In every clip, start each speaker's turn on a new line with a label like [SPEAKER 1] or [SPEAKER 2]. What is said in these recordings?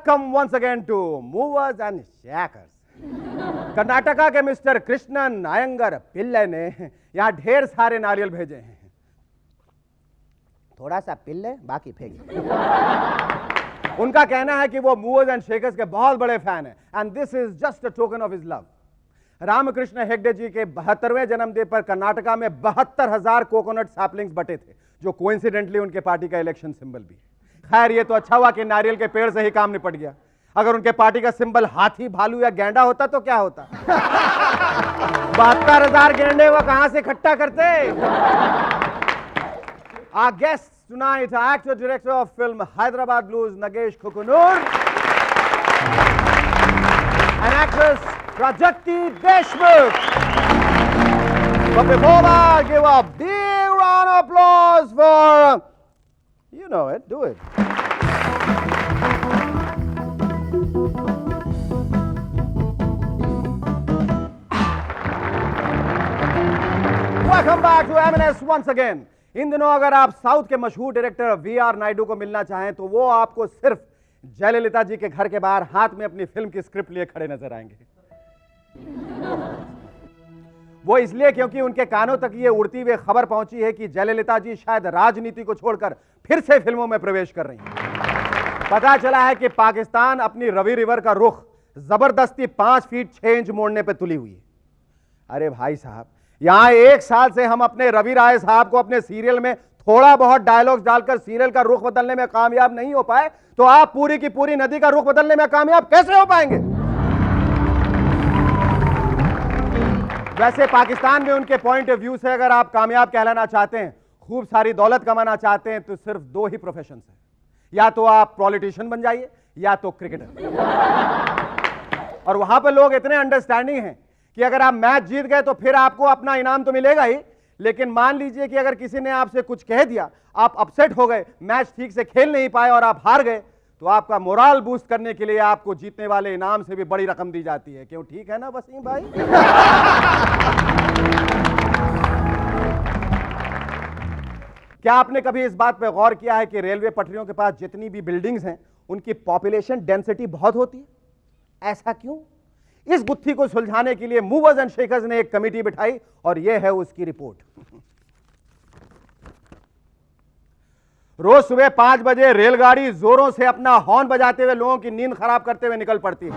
[SPEAKER 1] Welcome once again to Movers and Shakers। Karnataka के mister Krishnan Iyengar पिल्ले ने यहाँ ढेर सारे नारियल भेजे हैं। थोड़ा सा पिल्ले बाकी फेंक। उनका कहना है कि वो मूवर्स एंड शेकर्स के बहुत बड़े फैन हैं and this is just a token of his love. Ramakrishna Hegde ji के 72वें जन्मदिन पर कर्नाटका में 72,000 कोकोनट सैपलिंग्स बटे थे, जो कोइंसिडेंटली उनके पार्टी का इलेक्शन सिंबल भी है। खैर, ये तो अच्छा हुआ कि नारियल के पेड़ से ही काम निपट गया। अगर उनके पार्टी का सिंबल हाथी, भालू या गैंडा होता तो क्या होता? 72,000 गेंडे वो कहां से इकट्ठा करते? Our guests tonight are actor director of film Hyderabad Blues Nagesh Kukunur and actress Prajakti Deshmukh. But before that, give a big round of applause for, you know it, do it. Welcome back to M&S once again. इन दिनों अगर आप south के मशहूर director VR. Naidu को मिलना चाहें तो वो आपको सिर्फ जयललिता जी के घर के बाहर हाथ में अपनी फिल्म की स्क्रिप्ट लिए खड़े नजर आएंगे। वो इसलिए क्योंकि उनके कानों तक ये उड़ती हुई खबर पहुंची है कि जयललिता जी शायद राजनीति को छोड़कर फिर से फिल्मों में प्रवेश कर रही हैं। पता चला है कि पाकिस्तान अपनी रवि रिवर का रुख जबरदस्ती 5 फीट 6 इंच मोड़ने पर तुली हुई है। अरे भाई साहब, यहां 1 साल से हम अपने रवि राय साहब को अपने सीरियल में थोड़ा बहुत डायलॉग्स डालकर सीरियल का रुख बदलने में कामयाब नहीं हो पाए, तो आप पूरी की पूरी नदी का रुख बदलने में कामयाब कैसे हो पाएंगे? वैसे पाकिस्तान में उनके पॉइंट ऑफ व्यू से अगर आप कामयाब कहलाना चाहते हैं, खूब सारी दौलत कमाना चाहते हैं, तो सिर्फ 2 ही प्रोफेशन है, या तो आप पॉलिटिशियन बन जाइए या तो क्रिकेटर। और वहां पर लोग इतने अंडरस्टैंडिंग हैं कि अगर आप मैच जीत गए तो फिर आपको अपना इनाम तो मिलेगा ही, लेकिन मान लीजिए कि अगर किसी ने आपसे कुछ कह दिया, आप अपसेट हो गए, मैच ठीक से खेल नहीं पाए और आप हार गए, तो आपका मोराल बूस्ट करने के लिए आपको जीतने वाले इनाम से भी बड़ी रकम दी जाती है। क्यों, ठीक है ना वसीम भाई? क्या आपने कभी इस बात पर गौर किया है कि रेलवे पटरियों के पास जितनी भी बिल्डिंग्स हैं उनकी पॉपुलेशन डेंसिटी बहुत होती है? ऐसा क्यों? इस गुत्थी को सुलझाने के लिए मूवर्स एंड शेकर्स ने एक कमेटी बिठाई और यह है उसकी रिपोर्ट। रोज सुबह 5 बजे रेलगाड़ी जोरों से अपना हॉर्न बजाते हुए लोगों की नींद खराब करते हुए निकल पड़ती है।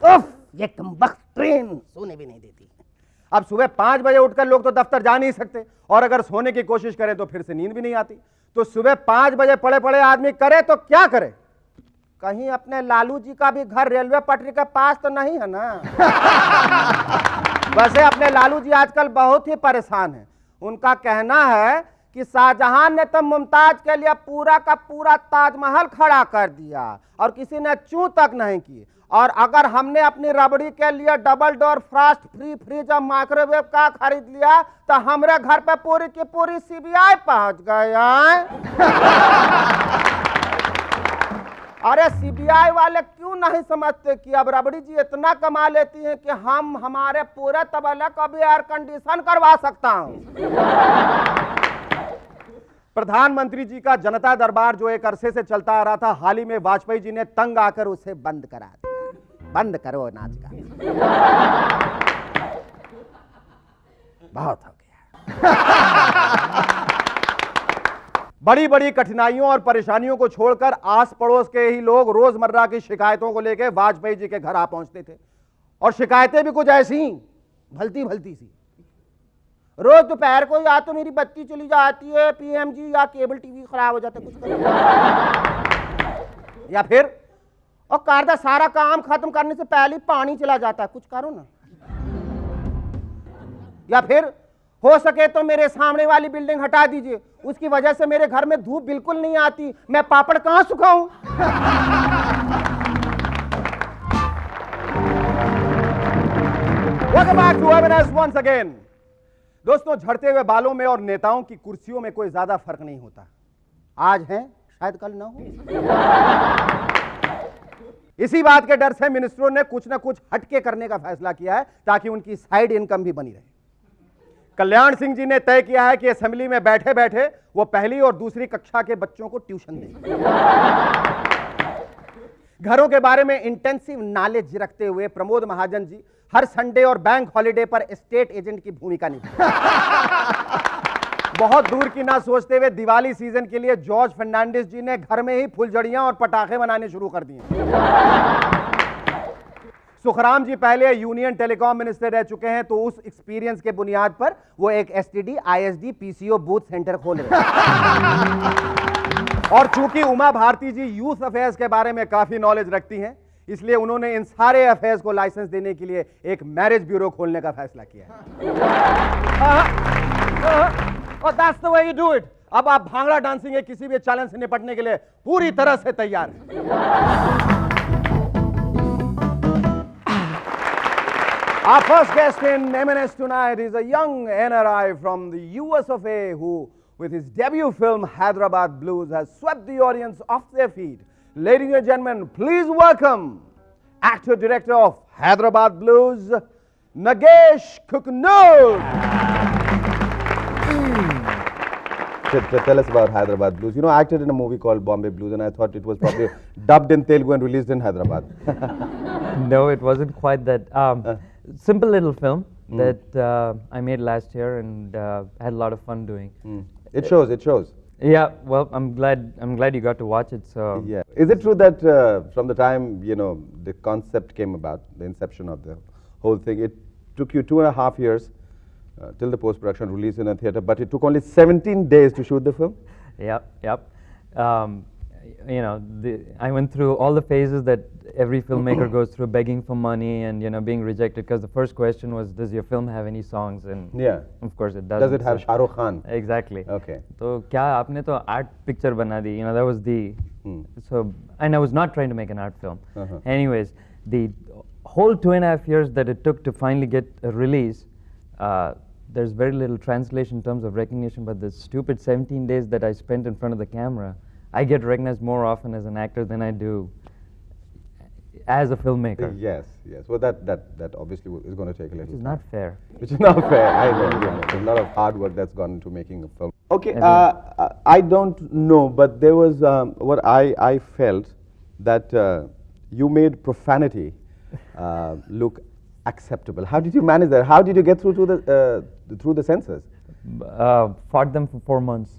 [SPEAKER 1] उफ, ये कमबख्त ट्रेन सोने भी नहीं देती। अब सुबह 5 बजे उठकर लोग तो दफ्तर जा नहीं सकते, और अगर सोने की कोशिश करें तो फिर से नींद भी नहीं आती। तो सुबह 5 बजे पड़े पड़े आदमी करे तो क्या करे? कहीं अपने लालू जी का भी घर रेलवे पटरी के पास तो नहीं है ना? वैसे अपने लालू जी आजकल बहुत ही परेशान हैं। उनका कहना है कि शाहजहां ने तो मुमताज के लिए पूरा का पूरा ताजमहल खड़ा कर दिया और किसी ने चूं तक नहीं की, और अगर हमने अपनी रबड़ी के लिए double door Frost free fridge और माइक्रोवेव का खरीद लिया तो हमारे घर पे पूरी की पूरी सीबीआई पहुंच गया। अरे सीबीआई वाले क्यों नहीं समझते कि अब रबड़ी जी इतना कमा लेती हैं कि हम हमारे पूरे तबला का भी एयर कंडीशन करवा सकता हूं। प्रधानमंत्री जी का जनता दरबार जो एक अरसे से चलता आ रहा था, हाल ही में वाजपेयी जी ने तंग आकर उसे बंद करा दिया। बंद करो नाच का, बहुत हो गया। बड़ी बड़ी कठिनाइयों और परेशानियों को छोड़कर आस पड़ोस के ही लोग रोजमर्रा की शिकायतों को लेकर वाजपेयी जी के घर आ पहुंचते थे, और शिकायतें भी कुछ ऐसी भलती भलती सी। रोज दोपहर को या तो मेरी बत्ती चली जाती है, पीएमजी या केबल टीवी खराब हो जाता है, कुछ करो। या फिर और कारदा सारा काम खत्म करने से पहले पानी चला जाता है, कुछ करो ना। या फिर हो सके तो मेरे सामने वाली बिल्डिंग हटा दीजिए, उसकी वजह से मेरे घर में धूप बिल्कुल नहीं आती, मैं पापड़ कहां सुखाऊं? Welcome back to M&S once again. दोस्तों, झड़ते हुए बालों में और नेताओं की कुर्सियों में कोई ज्यादा फर्क नहीं होता। आज है, शायद कल ना हो। इसी बात के डर से मिनिस्टरों ने कुछ ना कुछ हटके करने का फैसला किया है ताकि उनकी साइड इनकम भी बनी रहे। कल्याण सिंह जी ने तय किया है कि असेंबली में बैठे बैठे वो पहली और दूसरी कक्षा के बच्चों को ट्यूशन दें। घरों के बारे में इंटेंसिव नॉलेज रखते हुए प्रमोद महाजन जी हर संडे और बैंक हॉलिडे पर एस्टेट एजेंट की भूमिका निभाते। बहुत दूर की ना सोचते हुए दिवाली सीजन के लिए जॉर्ज फर्नांडिस जी ने घर में ही फुलझड़ियां और पटाखे बनाने शुरू कर दिए। सुखराम जी पहले यूनियन टेलीकॉम मिनिस्टर रह चुके हैं, तो उस एक्सपीरियंस के बुनियाद पर वो एक STD ISD PCO booth centre खोल रहे हैं। और चूंकि उमा भारती जी यूथ अफेयर्स के बारे में काफी नॉलेज रखती हैं, इसलिए उन्होंने इन सारे अफेयर्स को लाइसेंस देने के लिए एक मैरिज ब्यूरो खोलने का फैसला किया है। और that's the way you do it. अब आप भांगड़ा डांसिंग के किसी भी चैलेंज से निपटने के लिए पूरी तरह से तैयार हैं। Our first guest in M&S tonight is a young NRI from the US of A who, with his debut film Hyderabad Blues, has swept the audience off their feet. Ladies and gentlemen, please welcome actor director of Hyderabad Blues, Nagesh Kuknoor. Tell us about Hyderabad Blues. You know, I acted in a movie called Bombay Blues, and I thought it was probably dubbed in Telugu and released in Hyderabad.
[SPEAKER 2] No, it wasn't quite that. Simple little film that I made last year, and I had a lot of fun doing.
[SPEAKER 1] It shows. It shows.
[SPEAKER 2] Yeah, well, I'm glad you got to watch it. So
[SPEAKER 1] yeah, is it true that from the time the concept came about, the inception of the whole thing, it took you 2.5 years till the post-production release in a theater, but it took only 17 days to shoot the film?
[SPEAKER 2] Yep. I went through all the phases that every filmmaker goes through, begging for money and being rejected, because the first question was, does your film have any songs? And
[SPEAKER 1] yeah,
[SPEAKER 2] of course it doesn't.
[SPEAKER 1] Does it have Shah Rukh Khan?
[SPEAKER 2] Exactly.
[SPEAKER 1] Okay.
[SPEAKER 2] So kya aapne to art picture bana di, that was the so, and I was not trying to make an art film. Anyways, the whole 2.5 years that it took to finally get a release, there's very little translation in terms of recognition, but the stupid 17 days that I spent in front of the camera, I get recognized more often as an actor than I do as a filmmaker.
[SPEAKER 1] Yes. Well, that obviously is going to take a little time.
[SPEAKER 2] It's not fair.
[SPEAKER 1] Which is not fair. I know. There's a lot of hard work that's gone into making a film. Okay, I don't know, but there was what I felt that you made profanity look acceptable. How did you manage that? How did you get through to the censors?
[SPEAKER 2] Fought them for 4 months.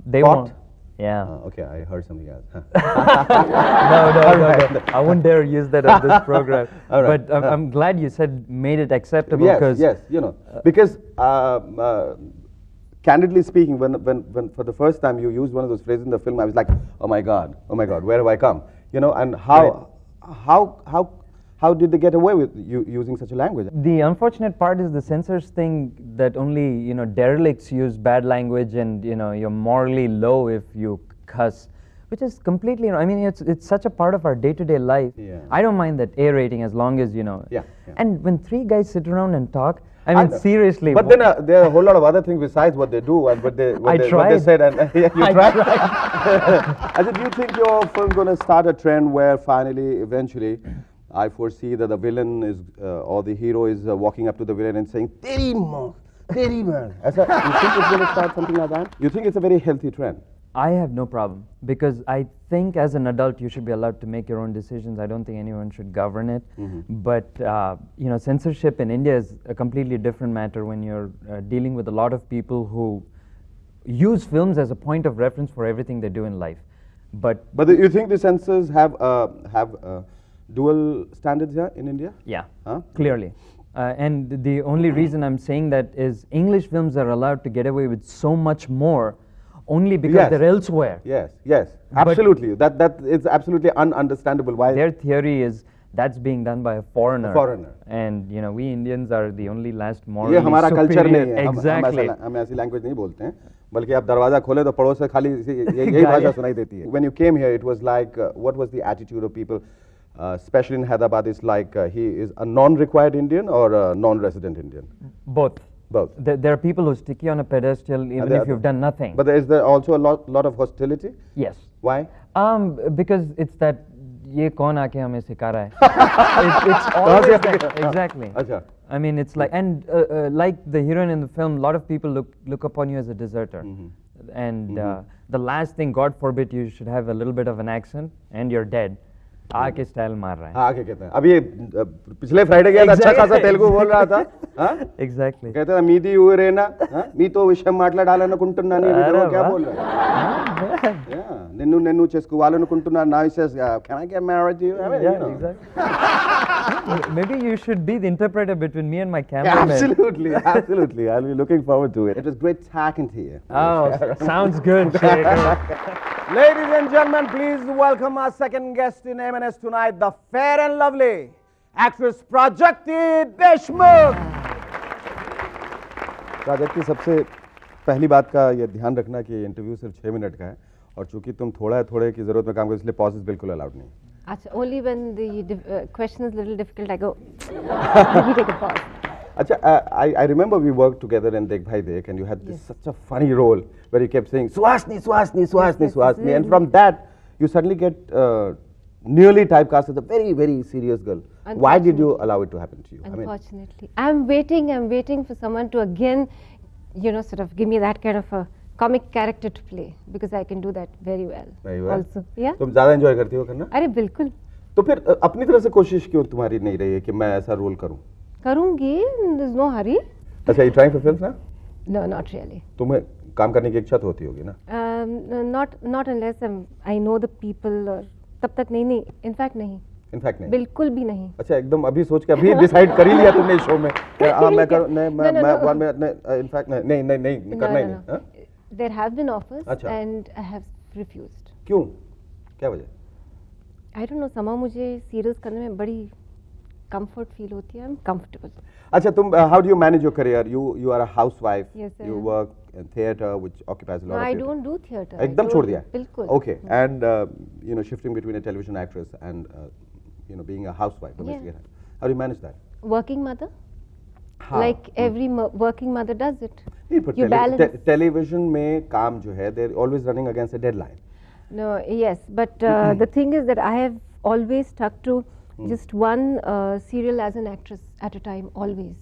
[SPEAKER 2] They
[SPEAKER 1] Fought?
[SPEAKER 2] won't. Yeah.
[SPEAKER 1] Okay, I heard something else.
[SPEAKER 2] No. I wouldn't dare use that on this program.
[SPEAKER 1] All right.
[SPEAKER 2] But I'm glad you said made it acceptable.
[SPEAKER 1] Yes, because candidly speaking, when for the first time you used one of those phrases in the film, I was like, oh my God, where have I come? And how did they get away with you using such a language?
[SPEAKER 2] The unfortunate part is the censors think that only derelicts use bad language, and you're morally low if you cuss, which is completely I mean, it's such a part of our day-to-day life.
[SPEAKER 1] Yeah.
[SPEAKER 2] I don't mind that A rating as long as
[SPEAKER 1] Yeah.
[SPEAKER 2] And when 3 guys sit around and talk, I mean, seriously.
[SPEAKER 1] But then there are a whole lot of other things besides what they do and what they said. And you tried. I said, do you think your film's going to start a trend where finally, eventually, I foresee that the villain is, or the hero is walking up to the villain and saying, Teri maan. You think it's going to start something like that? You think it's a very healthy trend?
[SPEAKER 2] I have no problem, because I think as an adult you should be allowed to make your own decisions. I don't think anyone should govern it. But censorship in India is a completely different matter when you're dealing with a lot of people who use films as a point of reference for everything they do in life. But
[SPEAKER 1] you think the censors have dual standards here in India?
[SPEAKER 2] Yeah, clearly. And the only reason I'm saying that is English films are allowed to get away with so much more only because they're elsewhere.
[SPEAKER 1] Yes, absolutely. That is absolutely ununderstandable. Why?
[SPEAKER 2] Their theory is that's being done by a foreigner.
[SPEAKER 1] A foreigner.
[SPEAKER 2] And we Indians are the only last morally
[SPEAKER 1] ये हमारा culture नहीं है.
[SPEAKER 2] Exactly.
[SPEAKER 1] हम ऐसी language नहीं बोलते हैं. बल्कि आप दरवाजा खोले तो पड़ोस से खाली यही भाषा सुनाई देती है. When you came here, it was like, what was the attitude of people? Especially in Hyderabad, it's like he is a non-required Indian or a non-resident Indian?
[SPEAKER 2] Both. There are people who stick you on a pedestal even if you've done nothing.
[SPEAKER 1] But is there also a lot of hostility?
[SPEAKER 2] Yes.
[SPEAKER 1] Why?
[SPEAKER 2] Because it's that ये कौन आके हमें सिखा रहा है? It's always that. Exactly.
[SPEAKER 1] Achha.
[SPEAKER 2] I mean, it's like, and like the heroine in the film, a lot of people look upon you as a deserter. And the last thing, God forbid, you should have a little bit of an accent and you're dead. आके style मार रहा है.
[SPEAKER 1] हाँ आगे कहते हैं. अभी पिछले फ्राइडे गया था, अच्छा खासा तेलुगु बोल रहा था. हाँ
[SPEAKER 2] Exactly.
[SPEAKER 1] कहते हैं मीदी ఊరేనా మీతో విషయం మాట్లాడాలనుకుంటున్నాను क्या बोल रहा है. నిన్ను నిన్ను చేసుకోవాలనుకుంటున్నాను నా విషయం can I get married to you? I mean,
[SPEAKER 2] Yeah,
[SPEAKER 1] you know.
[SPEAKER 2] exactly. Maybe you should be the interpreter between me and my cameraman.
[SPEAKER 1] Absolutely, absolutely. I'll be looking forward to it. It was great talking to you.
[SPEAKER 2] Oh, sounds good, Shekhar.
[SPEAKER 1] Ladies and gentlemen, please welcome our second guest in M&S tonight, the fair and lovely actress Prajakti Deshmukh. प्राजक्ति, सबसे पहली बात का ये ध्यान रखना कि interview सिर्फ 6 minute का है और चूंकि तुम थोड़े की जरूरत में काम करो इसलिए पॉजेस बिल्कुल अलाउड नहीं.
[SPEAKER 3] Achha, only when the question is a little difficult, I go, let me take a pause.
[SPEAKER 1] अच्छा, I remember we worked together in Dekh Bhai Dekh and you had this such a funny role where you kept saying Suhasini, Suhasini, Suhasini,
[SPEAKER 3] yes,
[SPEAKER 1] Suhasini, and
[SPEAKER 3] yes.
[SPEAKER 1] from that you suddenly get nearly typecast as a very, very serious girl. Why did you allow it to happen to you?
[SPEAKER 3] Unfortunately. I'm waiting for someone to again, sort of give me that kind of a comic character to play because I can do that very well.
[SPEAKER 1] Very well.
[SPEAKER 3] Also, yeah.
[SPEAKER 1] तुम ज़्यादा enjoy करती हो करना?
[SPEAKER 3] अरे बिल्कुल.
[SPEAKER 1] तो फिर अपनी तरफ से कोशिश क्यों तुम्हारी नहीं रही है कि मैं ऐसा रोल करूं?
[SPEAKER 3] करूँगी. There's no hurry.
[SPEAKER 1] अच्छा, you trying for films now?
[SPEAKER 3] No, not really.
[SPEAKER 1] तुम्हें काम करने की इच्छा तो होती होगी ना?
[SPEAKER 3] Not unless I know the people or तब तक नहीं. In fact नहीं.
[SPEAKER 1] इनफैक्ट नहीं.
[SPEAKER 3] बिल्कुल भी नहीं.
[SPEAKER 1] अच्छा, एकदम अभी सोच के अभी डिसाइड कर ही लिया तुमने इस शो में हाँ मैं कर नहीं मैं इनफैक्ट नहीं करना ही नहीं.
[SPEAKER 3] There have been offers
[SPEAKER 1] अच्छा.
[SPEAKER 3] and I have refused.
[SPEAKER 1] क्यों? क्या वजह?
[SPEAKER 3] I don't know, somehow मुझे सीरियस करने में बड़ी comfort feel होती है. I'm comfortable.
[SPEAKER 1] अच्छा, तुम how do you manage your career? You are a housewife.
[SPEAKER 3] Yes, I
[SPEAKER 1] you
[SPEAKER 3] am.
[SPEAKER 1] work in theatre which occupies a lot
[SPEAKER 3] No,
[SPEAKER 1] of
[SPEAKER 3] I
[SPEAKER 1] your
[SPEAKER 3] don't do theatre.
[SPEAKER 1] एकदम छोड़ दिया.
[SPEAKER 3] बिल्कुल.
[SPEAKER 1] Okay, and shifting between a television actress and being a housewife.
[SPEAKER 3] Yeah.
[SPEAKER 1] How do you manage that?
[SPEAKER 3] Working mother.
[SPEAKER 1] हाँ.
[SPEAKER 3] Like every working mother does it.
[SPEAKER 1] नहीं, पर
[SPEAKER 3] You balance.
[SPEAKER 1] television में काम जो है they're always running against a deadline.
[SPEAKER 3] No, yes, but the thing is that I have always stuck to just one serial as an actress at a time, always.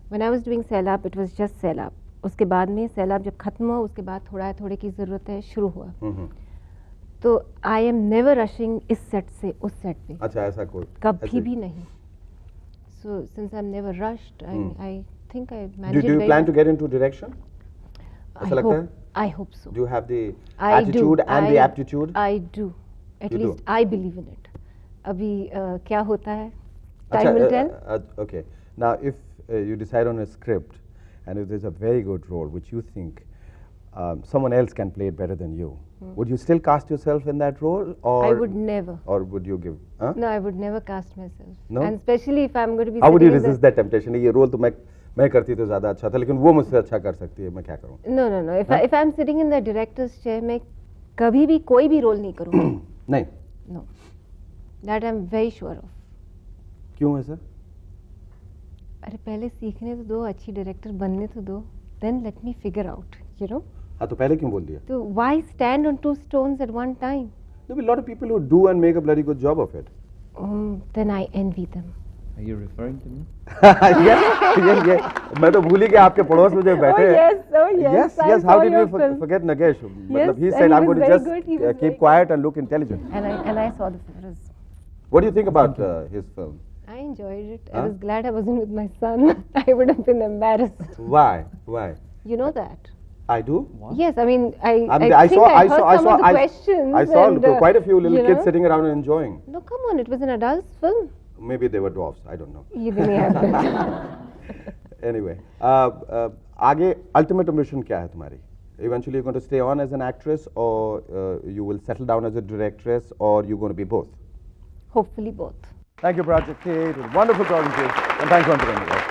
[SPEAKER 3] When I was doing Sailab, it was just Sailab. उसके बाद में Sailab जब खत्म हुआ, उसके बाद थोड़े की ज़रूरत है शुरू हुआ. तो I am never rushing इस set से उस set पे.
[SPEAKER 1] अच्छा, ऐसा कोई
[SPEAKER 3] कभी भी नहीं. So since I'm never rushed, I think I manage
[SPEAKER 1] do you
[SPEAKER 3] it
[SPEAKER 1] plan
[SPEAKER 3] very
[SPEAKER 1] to get into direction? ऐसा लगता है?
[SPEAKER 3] I hope so.
[SPEAKER 1] Do you have the
[SPEAKER 3] I
[SPEAKER 1] attitude
[SPEAKER 3] do.
[SPEAKER 1] and the aptitude?
[SPEAKER 3] I do. At
[SPEAKER 1] You
[SPEAKER 3] least
[SPEAKER 1] do?
[SPEAKER 3] I believe in it. अभी क्या होता है?
[SPEAKER 1] अच्छा,
[SPEAKER 3] Time will tell.
[SPEAKER 1] Okay. Now, if you decide on a script and if there's a very good role which you think someone else can play it better than you, would you still cast yourself in that role, or
[SPEAKER 3] I would never.
[SPEAKER 1] or would you give? Huh?
[SPEAKER 3] No, I would never cast myself.
[SPEAKER 1] No?
[SPEAKER 3] And especially if I'm going to be.
[SPEAKER 1] How would you
[SPEAKER 3] sitting in
[SPEAKER 1] resist that temptation? ये role तो मैं करती तो ज़्यादा अच्छा था, लेकिन वो मुझसे अच्छा कर सकती है, मैं क्या करूँ?
[SPEAKER 3] No. If I'm sitting in the director's chair, मैं कभी भी कोई भी role नहीं करूँगी.
[SPEAKER 1] नहीं.
[SPEAKER 3] No. That I'm very sure of.
[SPEAKER 1] क्यों ऐसा?
[SPEAKER 3] अरे पहले सीखने तो दो, अच्छी डायरेक्टर बनने तो दो. Then let me figure out.
[SPEAKER 1] हाँ, तो पहले क्यों बोल दिया?
[SPEAKER 3] So why stand on two stones at one time?
[SPEAKER 1] There are a lot of people who do and make a bloody good job of it.
[SPEAKER 3] Then I envy them.
[SPEAKER 2] Are you referring to me?
[SPEAKER 1] ये मैं तो भूल ही गया आपके पड़ोस में जो बैठे हैं.
[SPEAKER 3] yes.
[SPEAKER 1] Yes. How did we forget Nagesh? मतलब he said I'm going to just keep quiet and look intelligent.
[SPEAKER 3] And I saw the photos.
[SPEAKER 1] What do you think about his film?
[SPEAKER 3] I enjoyed it. I was glad I wasn't with my son. I would have been embarrassed.
[SPEAKER 1] Why?
[SPEAKER 3] You know that?
[SPEAKER 1] I do.
[SPEAKER 3] Yes, I mean, I
[SPEAKER 1] I
[SPEAKER 3] think I heard some of the questions.
[SPEAKER 1] I saw
[SPEAKER 3] and,
[SPEAKER 1] quite a few little kids sitting around and enjoying.
[SPEAKER 3] No, come on, it was an adult's film.
[SPEAKER 1] Maybe they were dwarfs. I don't know.
[SPEAKER 3] You didn't have that.
[SPEAKER 1] Anyway, आगे ultimate ambition क्या है तुम्हारी? Eventually, you're going to stay on as an actress, or you will settle down as a directress, or you're going to be both?
[SPEAKER 3] Hopefully both.
[SPEAKER 1] Thank you, Prajakti. It was wonderful talking to you, and thanks once again.